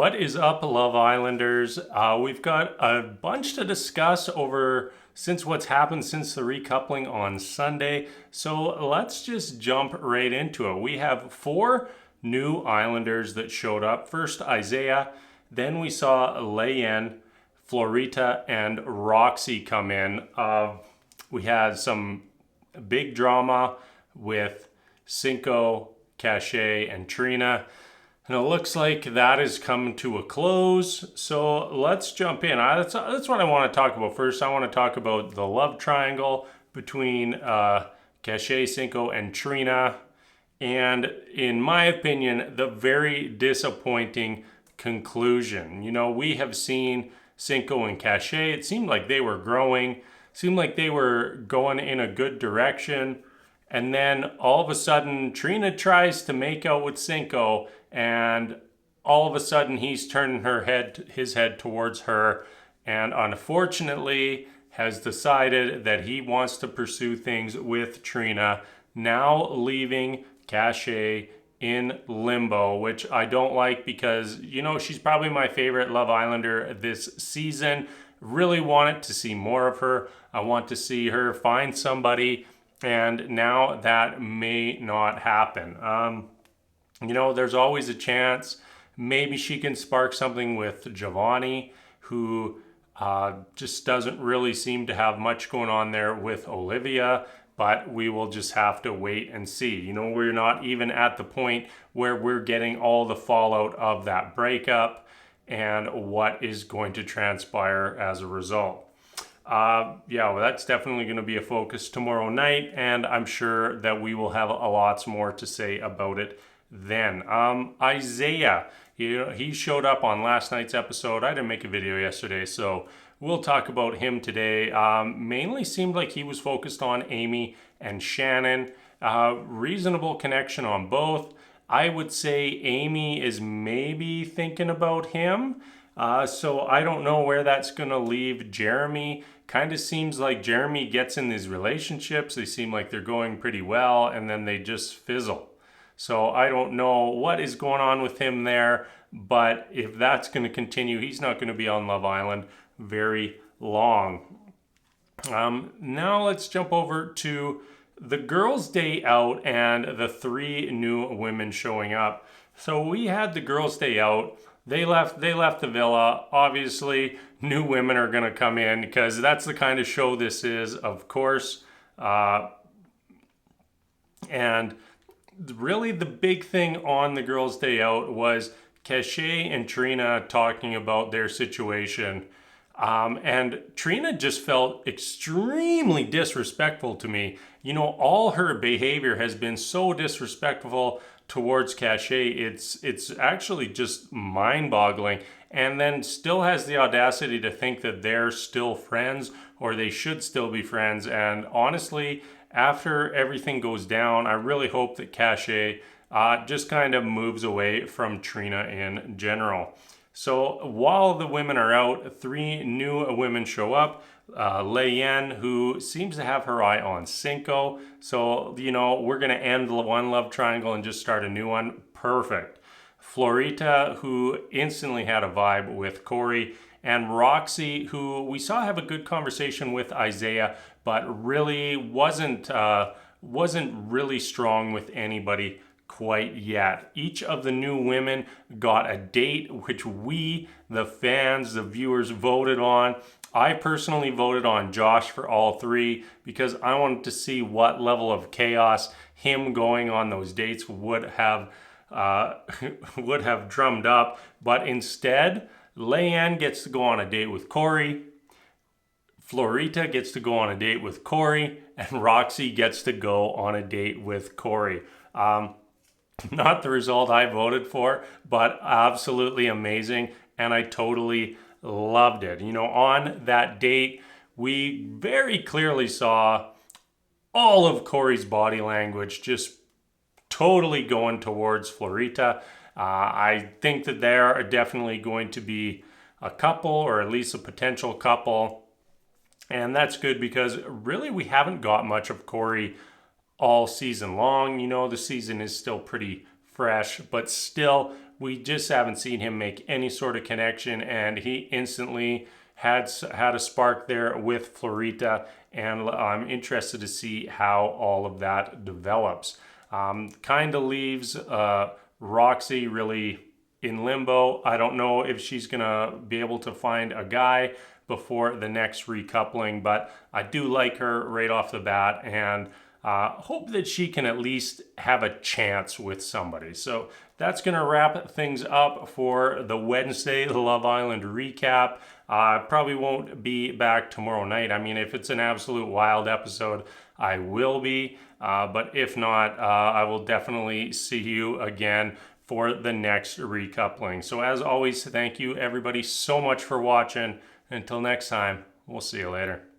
What is up, Love Islanders? We've got a bunch to discuss over since what's happened since the recoupling on Sunday. So let's just jump right into it. We have four new Islanders that showed up. First, Isaiah. Then we saw Lei-Yen, Florita, and Roxy come in. We had some big drama with Cinco, Cashay, and Trina. And it looks like that is coming to a close. So let's jump in. That's what I want to talk about first. I want to talk about the love triangle between Cashay, Cinco, and Trina. And in my opinion, the very disappointing conclusion. You know, we have seen Cinco and Cashay. It seemed like they were growing. Seemed like they were going in a good direction. And then all of a sudden, Trina tries to make out with Cinco, and all of a sudden he's turning his head towards her, and unfortunately has decided that he wants to pursue things with Trina, now leaving Cashay in limbo, which I don't like because, you know, she's probably my favorite Love Islander this season. Really wanted to see more of her. I want to see her find somebody, and now that may not happen. You know, there's always a chance maybe she can spark something with Giovanni, who just doesn't really seem to have much going on there with Olivia, but we will just have to wait and see. You know, we're not even at the point where we're getting all the fallout of that breakup and what is going to transpire as a result. Well, that's definitely going to be a focus tomorrow night, and I'm sure that we will have a lots more to say about it then. Isaiah, he showed up on last night's episode. I didn't make a video yesterday, so we'll talk about him today. Mainly seemed like he was focused on Aimee and Shannon. Reasonable connection on both. I would say Aimee is maybe thinking about him. So I don't know where that's going to leave Jeremy. Kind of seems like Jeremy gets in these relationships. They seem like they're going pretty well, and then they just fizzle. So I don't know what is going on with him there, but if that's going to continue, he's not going to be on Love Island very long. Now let's jump over to the girls' day out and the three new women showing up. So we had the girls' day out. They left the villa. Obviously, new women are going to come in because that's the kind of show this is, of course. And really the big thing on the girls' day out was Cashay and Trina talking about their situation. And Trina just felt extremely disrespectful to me. You know, all her behavior has been so disrespectful towards Cashay. It's actually just mind-boggling, and then still has the audacity to think that they're still friends, or they should still be friends. And honestly, after everything goes down, I really hope that Cashay just kind of moves away from Trina in general. So while the women are out, three new women show up. Lei-Yen, who seems to have her eye on Cinco. So, you know, we're going to end one love triangle and just start a new one. Perfect. Florita, who instantly had a vibe with Korey. And Roxy, who we saw have a good conversation with Isaiah, but really wasn't really strong with anybody quite yet. Each of the new women got a date, which we, the fans, the viewers, voted on. I personally voted on Josh for all three because I wanted to see what level of chaos him going on those dates would have drummed up. But instead, Lei-Yen gets to go on a date with Korey, Florita gets to go on a date with Korey, and Roxy gets to go on a date with Korey. Not the result I voted for, but absolutely amazing, and I totally loved it. You know, on that date, we very clearly saw all of Korey's body language just totally going towards Florita. I think that they are definitely going to be a couple, or at least a potential couple. And that's good because really we haven't got much of Korey all season long. You know, the season is still pretty fresh, but still, we just haven't seen him make any sort of connection, and he instantly had a spark there with Florita, and I'm interested to see how all of that develops. Kind of leaves Roxy really in limbo. I don't know if she's gonna be able to find a guy before the next recoupling, but I do like her right off the bat, and hope that she can at least have a chance with somebody. So that's going to wrap things up for the Wednesday Love Island recap. Probably won't be back tomorrow night. I mean, if it's an absolute wild episode, I will be. But if not, I will definitely see you again for the next recoupling. So as always, thank you everybody so much for watching. Until next time, we'll see you later.